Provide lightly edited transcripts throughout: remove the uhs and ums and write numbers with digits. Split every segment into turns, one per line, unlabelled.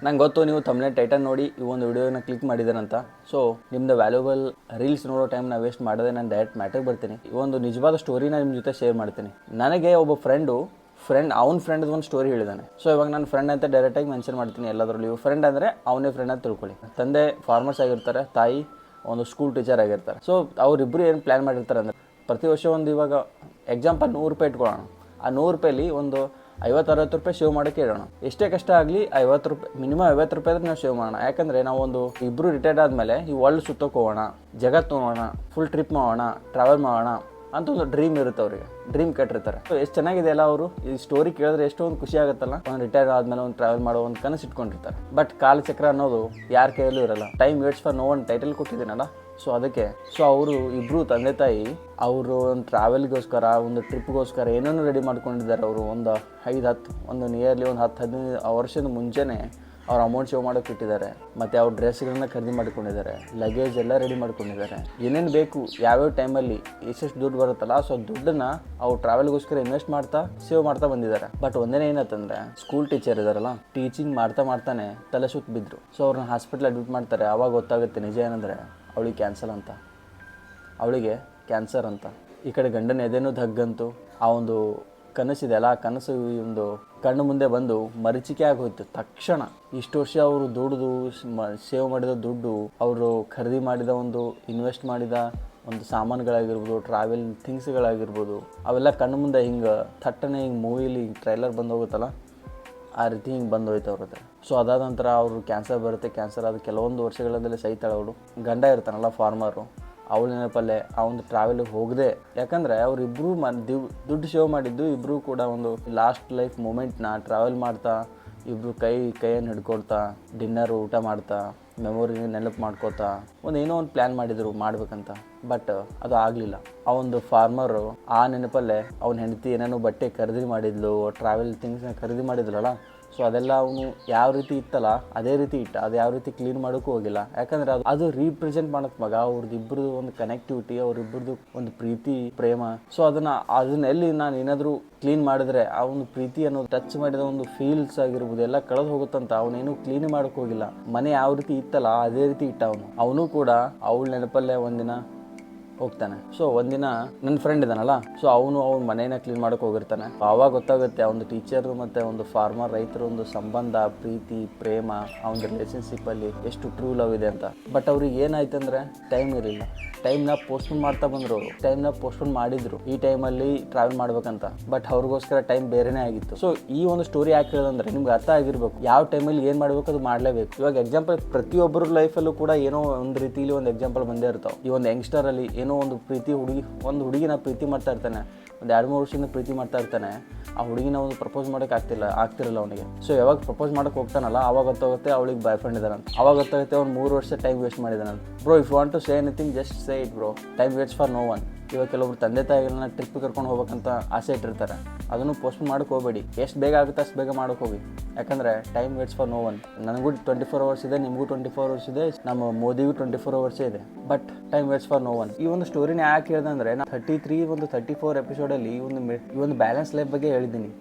ನಂಗೆ ಗೊತ್ತು ನೀವು ಥಂಬ್ನೇಲ್ ಟೈಟಲ್ ನೋಡಿ ಈ ಒಂದು ವಿಡಿಯೋನ ಕ್ಲಿಕ್ ಮಾಡಿದ್ದೀರಂತ. ಸೊ ನಿಮ್ದು ವ್ಯಾಲ್ಯೂಬಲ್ ರೀಲ್ಸ್ ನೋಡೋ ಟೈಮ್ ನಾ ವೇಸ್ಟ್ ಮಾಡದೆ ನಾನು ಡೈರೆಕ್ಟ್ ಮ್ಯಾಟರ್ಗೆ ಬರ್ತೀನಿ. ಈ ಒಂದು ನಿಜವಾದ ಸ್ಟೋರಿನ ನಿಮ್ಮ ಜೊತೆ ಶೇರ್ ಮಾಡ್ತೀನಿ. ನನಗೆ ಒಬ್ಬ ಫ್ರೆಂಡ್ ಅವ್ನ ಫ್ರೆಂಡ್ದು ಒಂದು ಸ್ಟೋರಿ ಹೇಳಿದ್ದಾನೆ. ಸೊ ಇವಾಗ ನನ್ನ ಫ್ರೆಂಡ್ ಅಂತ ಡೈರೆಕ್ಟಾಗಿ ಮೆನ್ಷನ್ ಮಾಡ್ತೀನಿ ಎಲ್ಲದರಲ್ಲೂ. ಫ್ರೆಂಡ್ ಅಂದರೆ ಅವನೇ ಫ್ರೆಂಡ್ ಅಂತ ತಿಳ್ಕೊಳ್ಳಿ. ತಂದೆ ಫಾರ್ಮರ್ಸ್ ಆಗಿರ್ತಾರೆ, ತಾಯಿ ಒಂದು ಸ್ಕೂಲ್ ಟೀಚರ್ ಆಗಿರ್ತಾರೆ. ಸೊ ಅವರಿಬ್ಬರು ಏನು ಪ್ಲ್ಯಾನ್ ಮಾಡಿರ್ತಾರೆ ಅಂದರೆ, ಪ್ರತಿ ವರ್ಷ ಒಂದು ಇವಾಗ ಎಕ್ಸಾಂಪಲ್ 100 ರೂಪಾಯಿ ಇಟ್ಕೊಳ್ಳೋಣ. ಆ 100 ರೂಪಾಯಲ್ಲಿ ಒಂದು 50-60 ರೂಪಾಯಿ ಸೇವ್ ಮಾಡೋಕ್ಕೆ ಇಡೋಣ. ಎಷ್ಟೇ ಕಷ್ಟ ಆಗಲಿ 50 ರೂಪಾಯಿ ಮಿನಿಮಮ್ 50 ರೂಪಾಯಿ ಆದ್ರೆ ನಾವು ಸೇವ್ ಮಾಡೋಣ. ಯಾಕಂದರೆ ನಾವು ಒಂದು ಇಬ್ಬರು ರಿಟೈರ್ಡ್ ಆದಮೇಲೆ ಈ ವರ್ಲ್ಡ್ ಸುತ್ತೋಕೆ ಹೋಗೋಣ, ಜಗತ್ತು ನೋಡೋಣ, ಫುಲ್ ಟ್ರಿಪ್ ಮಾಡೋಣ, ಟ್ರಾವೆಲ್ ಮಾಡೋಣ ಅಂತ ಒಂದು ಡ್ರೀಮ್ ಇರುತ್ತೆ ಅವರಿಗೆ. ಡ್ರೀಮ್ ಕಟ್ಟಿರ್ತಾರೆ. ಸೊ ಎಷ್ಟು ಚೆನ್ನಾಗಿದೆ ಅಲ್ಲ ಅವರು. ಈ ಸ್ಟೋರಿ ಕೇಳಿದ್ರೆ ಎಷ್ಟೋ ಒಂದು ಖುಷಿ ಆಗುತ್ತಲ್ಲ. ಒಂದು ರಿಟೈರ್ ಆದಮೇಲೆ ಒಂದು ಟ್ರಾವೆಲ್ ಮಾಡೋ ಒಂದು ಕನಸು ಇಟ್ಕೊಂಡಿರ್ತಾರೆ. ಬಟ್ ಕಾಲಚಕ್ರ ಅನ್ನೋದು ಯಾರ ಕೈಯಲ್ಲೂ ಇರಲ್ಲ. Time waits for no one title ಕೊಟ್ಟಿದ್ದೀನಲ್ಲ. ಸೊ ಅದಕ್ಕೆ ಅವರು ಇಬ್ಬರು ತಂದೆ ತಾಯಿ ಅವರು ಒಂದು ಟ್ರಾವೆಲ್ಗೋಸ್ಕರ ಒಂದು ಟ್ರಿಪ್ಗೋಸ್ಕರ ಏನೇನೋ ರೆಡಿ ಮಾಡ್ಕೊಂಡಿದ್ದಾರೆ. ಅವರು ಒಂದು 5-10 ಒಂದು ನಿಯರ್ಲಿ ಒಂದು 10-15 ವರ್ಷದ ಮುಂಚೆನೇ ಅವ್ರ ಅಮೌಂಟ್ ಸೇವ್ ಮಾಡೋಕೆ ಇಟ್ಟಿದ್ದಾರೆ. ಮತ್ತು ಅವ್ರ ಡ್ರೆಸ್ಗಳನ್ನ ಖರೀದಿ ಮಾಡ್ಕೊಂಡಿದ್ದಾರೆ, ಲಗೇಜ್ ಎಲ್ಲ ರೆಡಿ ಮಾಡ್ಕೊಂಡಿದ್ದಾರೆ. ಏನೇನು ಬೇಕು ಯಾವ್ಯಾವ ಟೈಮಲ್ಲಿ ಎಷ್ಟೆಷ್ಟು ದುಡ್ಡು ಬರುತ್ತಲ್ಲ, ಸೊ ದುಡ್ಡನ್ನು ಅವ್ರು ಟ್ರಾವೆಲ್ಗೋಸ್ಕರ ಇನ್ವೆಸ್ಟ್ ಮಾಡ್ತಾ ಸೇವ್ ಮಾಡ್ತಾ ಬಂದಿದ್ದಾರೆ. ಬಟ್ ಒಂದೇನೇ ಏನಂತಂದರೆ, ಸ್ಕೂಲ್ ಟೀಚರ್ ಇದ್ದಾರಲ್ಲ, ಟೀಚಿಂಗ್ ಮಾಡ್ತಾನೆ ತಲೆ ಸುತ್ತ ಬಿದ್ದರು. ಸೊ ಅವ್ರನ್ನ ಹಾಸ್ಪಿಟ್ಲ್ ಅಡ್ಮಿಟ್ ಮಾಡ್ತಾರೆ. ಆವಾಗ ಗೊತ್ತಾಗುತ್ತೆ ನಿಜ ಏನಂದರೆ ಅವಳಿಗೆ ಕ್ಯಾನ್ಸರ್ ಅಂತ. ಈ ಕಡೆ ಗಂಡನ ಎದೆನೂ ಧಗ್ಗಂತು. ಆ ಒಂದು ಕನಸಿದೆಯಲ್ಲ, ಆ ಕನಸು ಈ ಒಂದು ಕಣ್ಣು ಮುಂದೆ ಬಂದು ಮರೀಚಿಕೆ ಆಗೋಯ್ತು ತಕ್ಷಣ. ಇಷ್ಟು ವರ್ಷ ಅವರು ದುಡ್ದು ಸೇವ್ ಮಾಡಿದ ದುಡ್ಡು, ಅವರು ಖರೀದಿ ಮಾಡಿದ ಒಂದು ಇನ್ವೆಸ್ಟ್ ಮಾಡಿದ ಒಂದು ಸಾಮಾನುಗಳಾಗಿರ್ಬೋದು, ಟ್ರಾವೆಲ್ ಥಿಂಗ್ಸ್ಗಳಾಗಿರ್ಬೋದು, ಅವೆಲ್ಲ ಕಣ್ಣು ಮುಂದೆ ಹಿಂಗೆ ಥಟ್ಟನೆ ಹಿಂಗೆ ಮೂವಿಲಿ ಟ್ರೈಲರ್ ಬಂದು ಹೋಗುತ್ತಲ್ಲ, ಆ ರೀತಿ ಹಿಂಗೆ ಬಂದೋಯ್ತು ಅವ್ರ ಹತ್ರ. ಸೊ ಅದಾದ ನಂತರ ಅವರು ಕ್ಯಾನ್ಸರ್ ಬರುತ್ತೆ. ಕ್ಯಾನ್ಸರ್ ಆದ ಕೆಲವೊಂದು ವರ್ಷಗಳಲ್ಲೇ ಸಹಿತಾಳೆ ಅವಳು. ಗಂಡ ಇರ್ತಾನಲ್ಲ ಫಾರ್ಮರು, ಅವಳ ನೆನಪಲ್ಲೇ ಆ ಒಂದು ಟ್ರಾವೆಲಿಗೆ ಹೋಗದೆ. ಯಾಕಂದರೆ ಅವರಿಬ್ಬರು ದುಡ್ಡು ಸೇವ್ ಮಾಡಿದ್ದು ಇಬ್ಬರು ಕೂಡ ಒಂದು ಲಾಸ್ಟ್ ಲೈಫ್ ಮೂಮೆಂಟ್ನ ಟ್ರಾವೆಲ್ ಮಾಡ್ತಾ, ಇಬ್ಬರು ಕೈಯನ್ನು ಹಿಡ್ಕೊಳ್ತಾ, ಡಿನ್ನರು ಊಟ ಮಾಡ್ತಾ, ಮೆಮೊರಿನ ನೆನಪು ಮಾಡ್ಕೋತಾ ಏನೋ ಒಂದು ಪ್ಲ್ಯಾನ್ ಮಾಡಿದರು ಮಾಡಬೇಕಂತ. ಬಟ್ ಅದು ಆಗಲಿಲ್ಲ. ಆ ಒಂದು ಫಾರ್ಮರು ಆ ನೆನಪಲ್ಲೇ ಅವನ ಹೆಂಡತಿ ಏನೇನೋ ಬಟ್ಟೆ ಖರೀದಿ ಮಾಡಿದ್ಲು, ಟ್ರಾವೆಲ್ ಥಿಂಗ್ಸ್ನ ಖರೀದಿ ಮಾಡಿದ್ಲಲ್ಲ. ಸೊ ಅದೆಲ್ಲ ಅವನು ಯಾವ ರೀತಿ ಇತ್ತಲ್ಲ ಅದೇ ರೀತಿ ಇಟ್ಟ. ಅದು ಯಾವ ರೀತಿ ಕ್ಲೀನ್ ಮಾಡೋಕ್ಕೂ ಹೋಗಿಲ್ಲ. ಯಾಕಂದರೆ ಅದು ರೀಪ್ರೆಸೆಂಟ್ ಮಾಡೋಕ್ಕೆ ಮಗ ಅವ್ರದ್ದಿಬ್ಬರದು ಒಂದು ಕನೆಕ್ಟಿವಿಟಿ, ಅವರಿಬ್ಬರದು ಒಂದು ಪ್ರೀತಿ ಪ್ರೇಮ. ಸೊ ಅದನ್ನೆಲ್ಲಿ ನಾನು ಏನಾದರೂ ಕ್ಲೀನ್ ಮಾಡಿದ್ರೆ ಆ ಒಂದು ಪ್ರೀತಿ ಅನ್ನೋದು ಟಚ್ ಮಾಡಿದ ಒಂದು ಫೀಲ್ಸ್ ಆಗಿರ್ಬೋದು ಎಲ್ಲ ಕಳೆದು ಹೋಗುತ್ತಂತ ಅವನೇನು ಕ್ಲೀನ್ ಮಾಡೋಕ್ಕೆ ಹೋಗಿಲ್ಲ. ಮನೆ ಯಾವ ರೀತಿ ಇತ್ತಲ್ಲ ಅದೇ ರೀತಿ ಇಟ್ಟ ಅವನು ಕೂಡ ಅವಳ ನೆನಪಲ್ಲೇ ಒಂದಿನ ಹೋಗ್ತಾನೆ. ಸೊ ಒಂದಿನ ನನ್ನ ಫ್ರೆಂಡ್ ಇದ್ದಾನಲ್ಲ, ಸೊ ಅವನು ಅವ್ನ ಮನೇನ ಕ್ಲೀನ್ ಮಾಡೋಕೆ ಹೋಗಿರ್ತಾನೆ. ಆವಾಗ ಗೊತ್ತಾಗುತ್ತೆ ಆ ಒಂದು ಟೀಚರ್ ಮತ್ತು ಒಂದು ಫಾರ್ಮರ್ ರೈತರ ಒಂದು ಸಂಬಂಧ, ಪ್ರೀತಿ ಪ್ರೇಮ, ಆ ಒಂದು ರಿಲೇಷನ್ಶಿಪ್ಪಲ್ಲಿ ಎಷ್ಟು ಟ್ರೂ ಲವ್ ಇದೆ ಅಂತ. ಬಟ್ ಅವ್ರಿಗೆ ಏನಾಯ್ತು ಅಂದರೆ ಟೈಮ್ ಇರಲಿಲ್ಲ. ಟೈಮ್ನ ಪೋಸ್ಟ್ಪೋನ್ ಮಾಡ್ತಾ ಬಂದರು. ಟೈಮ್ನ ಪೋಸ್ಟ್ಪೋನ್ ಮಾಡಿದ್ರು ಈ ಟೈಮಲ್ಲಿ ಟ್ರಾವೆಲ್ ಮಾಡ್ಬೇಕಂತ. ಬಟ್ ಅವ್ರಿಗೋಸ್ಕರ ಟೈಮ್ ಬೇರೆನೇ ಆಗಿತ್ತು. ಸೊ ಈ ಒಂದು ಸ್ಟೋರಿ ಯಾಕೆ ಹೇಳೋದಂದ್ರೆ ನಿಮ್ಗೆ ಅರ್ಥ ಆಗಿರ್ಬೇಕು ಯಾವ ಟೈಮಲ್ಲಿ ಏನು ಮಾಡಬೇಕು ಅದು ಮಾಡಲೇಬೇಕು. ಇವಾಗ ಎಕ್ಸಾಂಪಲ್ ಪ್ರತಿಯೊಬ್ಬರ ಲೈಫಲ್ಲೂ ಕೂಡ ಏನೋ ಒಂದು ರೀತಿಲಿ ಒಂದು ಎಕ್ಸಾಂಪಲ್ ಬಂದೇ ಇರ್ತಾವೆ. ಈ ಒಂದು ಯಂಗ್ಸ್ಟರಲ್ಲಿ ಏನೋ ಒಂದು ಹುಡುಗಿನ ಪ್ರೀತಿ ಮಾಡ್ತಾ ಇರ್ತಾನೆ, ಒಂದು 2-3 ವರ್ಷದಿಂದ ಪ್ರೀತಿ ಮಾಡ್ತಾ ಇರ್ತಾನೆ. ಆ ಹುಡುಗಿನ ಒಂದು ಪ್ರಪೋಸ್ ಮಾಡೋಕೆ ಆಗ್ತಿರಲ್ಲ ಅವನಿಗೆ. ಸೊ ಯಾವಾಗ ಪ್ರಪೋಸ್ ಮಾಡೋಕೆ ಹೋಗ್ತಾನಲ್ಲ ಆವಾಗ ಗೊತ್ತಾಗುತ್ತೆ ಅವಳಿಗೆ ಬಾಯ್ ಫ್ರೆಂಡ್ ಇದ್ದಾನಂತ. ಆವಾಗ ಗೊತ್ತಾಗುತ್ತೆ ಅವ್ನು 3 ವರ್ಷ ಟೈಮ್ ವೇಸ್ಟ್ ಮಾಡಿದಾನಂತ. Bro, if you want to say anything just say it bro. Time waits for no one. ಇವಾಗ ಕೆಲವೊಬ್ರು ತಂದೆ ತಾಯಿಗಳನ್ನ ಟ್ರಿಪ್ ಕರ್ಕೊಂಡು ಹೋಗ್ಬೇಕಂತ ಆಸೆ ಇಟ್ಟಿರ್ತಾರೆ. ಅದನ್ನು ಪೋಸ್ಟ್ಪೋನ್ ಮಾಡೋಕೆ ಹೋಗಬೇಡಿ. ಎಷ್ಟು ಬೇಗ ಆಗುತ್ತೆ ಅಷ್ಟು ಬೇಗ ಮಾಡೋಕೆ ಹೋಗಿ. ಯಾಕಂದರೆ time waits for no one. ನನಗೂ 24 ಅವರ್ಸ್ ಇದೆ, ನಿಮಗೂ 24 ಅವರ್ಸ್ ಇದೆ, ನಮ್ಮ ಮೋದಿಗೂ 24 ಅವರ್ಸೇ ಇದೆ. But time waits for no one. ಈ ಒಂದು ಸ್ಟೋರಿನ ಯಾಕೆ ಹೇಳಿದೆ ನಾನು 34 ಎಪಿಸೋಡಲ್ಲಿ ಈ ಒಂದು ಬ್ಯಾಲೆನ್ಸ್ ಲೈಫ್ ಬಗ್ಗೆ ಹೇಳಿದ್ದೀನಿ.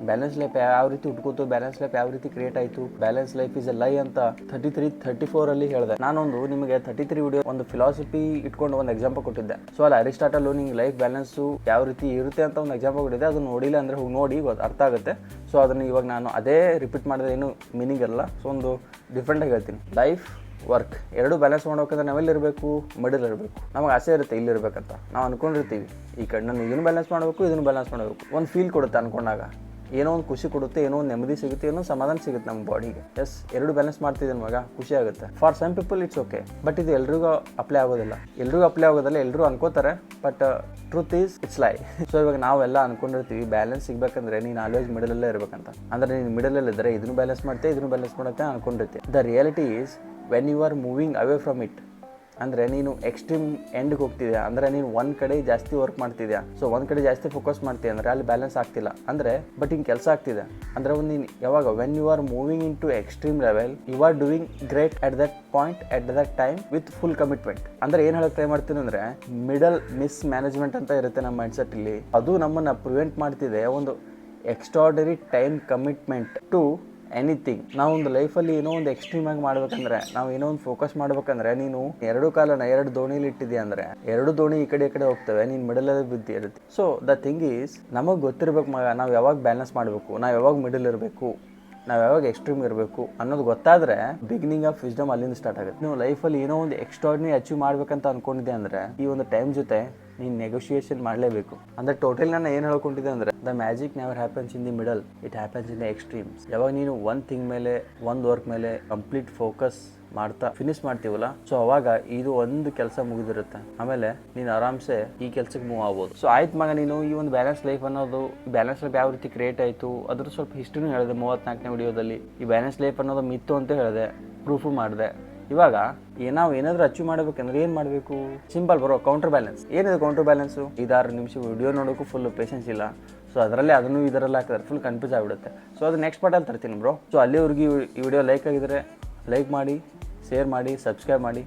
ಬ್ಯಾಲೆನ್ಸ್ ಲೈಫ್ ಯಾವ ರೀತಿ ಉಟ್ಕೋತು, ಬ್ಯಾಲೆನ್ಸ್ ಲೈಫ್ ಯಾವ ರೀತಿ ಕ್ರಿಯೇಟ್ ಆಯಿತು, ಬ್ಯಾಲೆನ್ಸ್ ಲೈಫ್ ಇಸ್ ಎ ಲೈ ಅಂತ 34 ಹೇಳಿದೆ. ನಾನೊಂದು ನಿಮಗೆ 33 ವಿಡಿಯೋ ಒಂದು ಫಿಲಾಸಫಿ ಇಟ್ಕೊಂಡು ಒಂದು ಎಕ್ಸಾಂಪಲ್ ಕೊಟ್ಟಿದ್ದೆ. ಸೊ ಅಲ್ಲಿ ಅರಿಸ್ಟಾಟಲ್ ನಿಂಗೆ ಲೈಫ್ ಬ್ಯಾಲೆನ್ಸು ಯಾವ ರೀತಿ ಇರುತ್ತೆ ಅಂತ ಒಂದು ಎಕ್ಸಾಂಪಲ್ ಕೊಟ್ಟಿದ್ದೆ. ಅದನ್ನು ನೋಡಿಲ್ಲ ಅಂದರೆ ಹೋಗಿ ನೋಡಿ ಅರ್ಥ ಆಗುತ್ತೆ. ಸೊ ಅದನ್ನು ಇವಾಗ ನಾನು ಅದೇ ರಿಪೀಟ್ ಮಾಡಿದ್ರೆ ಏನು ಮೀನಿಂಗ್ ಇರಲ್ಲ. ಸೊ ಒಂದು ಡಿಫ್ರೆಂಟಾಗಿ ಹೇಳ್ತೀನಿ. ಲೈಫ್ ವರ್ಕ್ ಎರಡು ಬ್ಯಾಲೆನ್ಸ್ ಮಾಡ್ಬೇಕಂದ್ರೆ ನಾವೆಲ್ಲಿರಬೇಕು, ಮಿಡಲ್ ಇರಬೇಕು. ನಮಗೆ ಆಸೆ ಇರುತ್ತೆ ಇಲ್ಲಿರ್ಬೇಕಂತ ನಾವು ಅಂದ್ಕೊಂಡಿರ್ತೀವಿ. ಈ ಕಡೆ ನಾನು ಇದನ್ನು ಬ್ಯಾಲೆನ್ಸ್ ಮಾಡಬೇಕು, ಇದನ್ನು ಬ್ಯಾಲೆನ್ಸ್ ಮಾಡಬೇಕು. ಒಂದು ಫೀಲ್ ಕೊಡುತ್ತೆ ಅಂದ್ಕೊಂಡಾಗ, ಏನೋ ಒಂದು ಖುಷಿ ಕೊಡುತ್ತೆ, ಏನೋ ಒಂದು ನೆಮ್ಮದಿ ಸಿಗುತ್ತೆ, ಏನೋ ಸಮಾಧಾನ ಸಿಗುತ್ತೆ ನಮ್ಮ ಬಾಡಿಗೆ. ಎರಡು ಬ್ಯಾಲೆನ್ಸ್ ಮಾಡ್ತಿದ್ದೀನಿ ಮಗ, ಖುಷಿ ಆಗುತ್ತೆ. For some people it's okay. But ಇದು ಎಲ್ರಿಗೂ ಅಪ್ಲೈ ಆಗೋದಿಲ್ಲ. ಎಲ್ಲರೂ ಅನ್ಕೋತಾರೆ. But truth is it's lie. So ಇವಾಗ ನಾವೆಲ್ಲ ಅನ್ಕೊಂಡಿರ್ತೀವಿ ಬ್ಯಾಲೆನ್ಸ್ ಸಿಗಬೇಕಂದ್ರೆ ನೀನು ಆಲ್ವೇಸ್ ಮಿಡಲಲ್ಲೇ ಇರಬೇಕಂತ. ಅಂದರೆ ನೀನು ಮಿಡಲಲ್ಲಿ ಇದ್ದರೆ ಇದನ್ನು ಬ್ಯಾಲೆನ್ಸ್ ಮಾಡ್ತೆ, ಇದನ್ನು ಬ್ಯಾಲೆನ್ಸ್ ಮಾಡುತ್ತೆ ಅನ್ಕೊಂಡಿರ್ತೀವಿ. The reality is when you are moving away from it, ಅಂದರೆ ನೀನು ಎಕ್ಸ್ಟ್ರೀಮ್ ಎಂಡ್ಗೆ ಹೋಗ್ತಿದ್ಯಾ, ಅಂದರೆ ನೀನು ಒಂದು ಕಡೆ ಜಾಸ್ತಿ ವರ್ಕ್ ಮಾಡ್ತಿದ್ಯಾ. ಸೊ ಒಂದು ಕಡೆ ಜಾಸ್ತಿ ಫೋಕಸ್ ಮಾಡ್ತೀಯ ಅಂದರೆ ಅಲ್ಲಿ ಬ್ಯಾಲೆನ್ಸ್ ಆಗ್ತಿಲ್ಲ ಅಂದರೆ, ಬಟ್ ಹಿಂಗೆ ಕೆಲಸ ಆಗ್ತಿದೆ ಅಂದರೆ ಒಂದು ನೀನು ಯಾವಾಗ when you are moving into extreme level you are doing great at that point at that time with full commitment. ಅಂದರೆ ಏನು ಹೇಳಕ್ಕೆ ಟ್ರೈ ಮಾಡ್ತೀನಿ ಅಂದರೆ ಮಿಡಲ್ ಮಿಸ್ ಮ್ಯಾನೇಜ್ಮೆಂಟ್ ಅಂತ ಇರುತ್ತೆ ನಮ್ಮ ಮೈಂಡ್ಸೆಟ್ ಇಲ್ಲಿ. ಅದು ನಮ್ಮನ್ನು ಪ್ರಿವೆಂಟ್ ಮಾಡ್ತಿದೆ ಒಂದು ಎಕ್ಸ್ಟ್ರಾರ್ಡರಿ ಟೈಮ್ ಕಮಿಟ್ಮೆಂಟ್ ಟು ಎನಿಥಿಂಗ್. ನಾವು ಒಂದು ಲೈಫಲ್ಲಿ ಏನೋ ಒಂದು ಎಕ್ಸ್ಟ್ರೀಮ್ ಆಗಿ ಮಾಡ್ಬೇಕಂದ್ರೆ, ನಾವು ಏನೋ ಒಂದು ಫೋಕಸ್ ಮಾಡ್ಬೇಕಂದ್ರೆ, ನೀನು ಎರಡು ಕಾಲನ ಎರಡು ದೋಣಿಲಿ ಇಟ್ಟಿದ್ಯಾ ಅಂದ್ರೆ ಎರಡು ದೋಣಿ ಈ ಕಡೆ ಹೋಗ್ತವೆ, ನೀನು ಮಿಡಲಲ್ಲಿ ಬಿದ್ದು ಇರುತ್ತೆ. ಸೊ ದ ಥಿಂಗ್ ಈಸ್, ನಮಗೆ ಗೊತ್ತಿರ್ಬೇಕು ಮಗ, ನಾವು ಯಾವಾಗ ಬ್ಯಾಲೆನ್ಸ್ ಮಾಡಬೇಕು, ನಾವು ಯಾವಾಗ ಮಿಡಲ್ ಇರಬೇಕು, ನಾವು ಯಾವಾಗ ಎಕ್ಸ್ಟ್ರೀಮ್ ಇರಬೇಕು ಅನ್ನೋದು ಗೊತ್ತಾದರೆ ಬಿಗಿನಿಂಗ್ ಆಫ್ ವಿಸ್ಡಮ್ ಅಲ್ಲಿಂದ ಸ್ಟಾರ್ಟ್ ಆಗುತ್ತೆ. ನೀವು ಲೈಫಲ್ಲಿ ಏನೋ ಒಂದು ಎಕ್ಸ್ಟ್ರಾರ್ಡಿನರಿ ಅಚೀವ್ ಮಾಡ್ಬೇಕಂತ ಅನ್ಕೊಂಡಿದ್ದೆ ಅಂದರೆ ಈ ಒಂದು ಟೈಮ್ ಜೊತೆ ನೀನು ನೆಗೋಷಿಯೇಷನ್ ಮಾಡಲೇಬೇಕು. ಅಂದರೆ ಟೋಟಲ್ ನಾನು ಏನು ಹೇಳ್ಕೊಂಡಿದ್ದೆ ಅಂದರೆ, the magic never happens in the middle, it happens in the extremes. ಯಾವಾಗ ನೀನು ಒಂದು ಥಿಂಗ್ ಮೇಲೆ, ಒಂದು ವರ್ಕ್ ಮೇಲೆ ಕಂಪ್ಲೀಟ್ ಫೋಕಸ್ ಮಾಡ್ತಾ ಫಿನಿಶ್ ಮಾಡ್ತೀವಲ್ಲ, ಸೊ ಅವಾಗ ಇದು ಒಂದು ಕೆಲಸ ಮುಗಿದಿರುತ್ತೆ, ಆಮೇಲೆ ನೀನು ಆರಾಮ್ಸೆ ಈ ಕೆಲಸಕ್ಕೆ ಮೂವ್ ಆಗ್ಬೋದು. ಸೊ ಆಯ್ತು ಮಗ, ನೀನು ಈ ಒಂದು ಬ್ಯಾಲೆನ್ಸ್ ಲೈಫ್ ಅನ್ನೋದು, ಬ್ಯಾಲೆನ್ಸ್ ಲೈಫ್ ಯಾವ ರೀತಿ ಕ್ರಿಯೇಟ್ ಆಯಿತು ಅದ್ರ ಸ್ವಲ್ಪ ಹಿಸ್ಟ್ರಿನೂ ಹೇಳಿದೆ 34ನೇ ವಿಡಿಯೋದಲ್ಲಿ. ಈ ಬ್ಯಾಲೆನ್ಸ್ ಲೈಫ್ ಅನ್ನೋದು ಮಿತ್ತು ಅಂತ ಹೇಳಿದೆ, ಪ್ರೂಫು ಮಾಡಿದೆ. ಇವಾಗ ನಾವು ಏನಾದರೂ ಅಚೀವ್ ಮಾಡಬೇಕಂದ್ರೆ ಏನು ಮಾಡಬೇಕು? ಸಿಂಪಲ್ ಬರೋ, ಕೌಂಟರ್ ಬ್ಯಾಲೆನ್ಸ್. ಏನಿದೆ ಕೌಂಟರ್ ಬ್ಯಾಲೆನ್ಸು? 5-6 ನಿಮಿಷ ವಿಡಿಯೋ ನೋಡೋಕ್ಕೂ ಫುಲ್ ಪೇಷನ್ಸ್ ಇಲ್ಲ. ಸೊ ಅದರಲ್ಲೇ ಅದನ್ನು ಇದರಲ್ಲಿ ಹಾಕಿದ್ರೆ ಫುಲ್ ಕನ್ಫ್ಯೂಸ್ ಆಗಿಬಿಡುತ್ತೆ. ಸೊ ಅದು ನೆಕ್ಸ್ಟ್ ಪಾರ್ಟಲ್ಲಿ ತರ್ತೀನಿ ಬ್ರೋ. ಸೊ ಅಲ್ಲಿವರೆಗೆ ಈ ವಿಡಿಯೋ ಲೈಕ್ ಆಗಿದ್ರೆ ಲೈಕ್ ಮಾಡಿ, ಶೇರ್ ಮಾಡಿ, ಸಬ್ಸ್ಕ್ರೈಬ್ ಮಾಡಿ.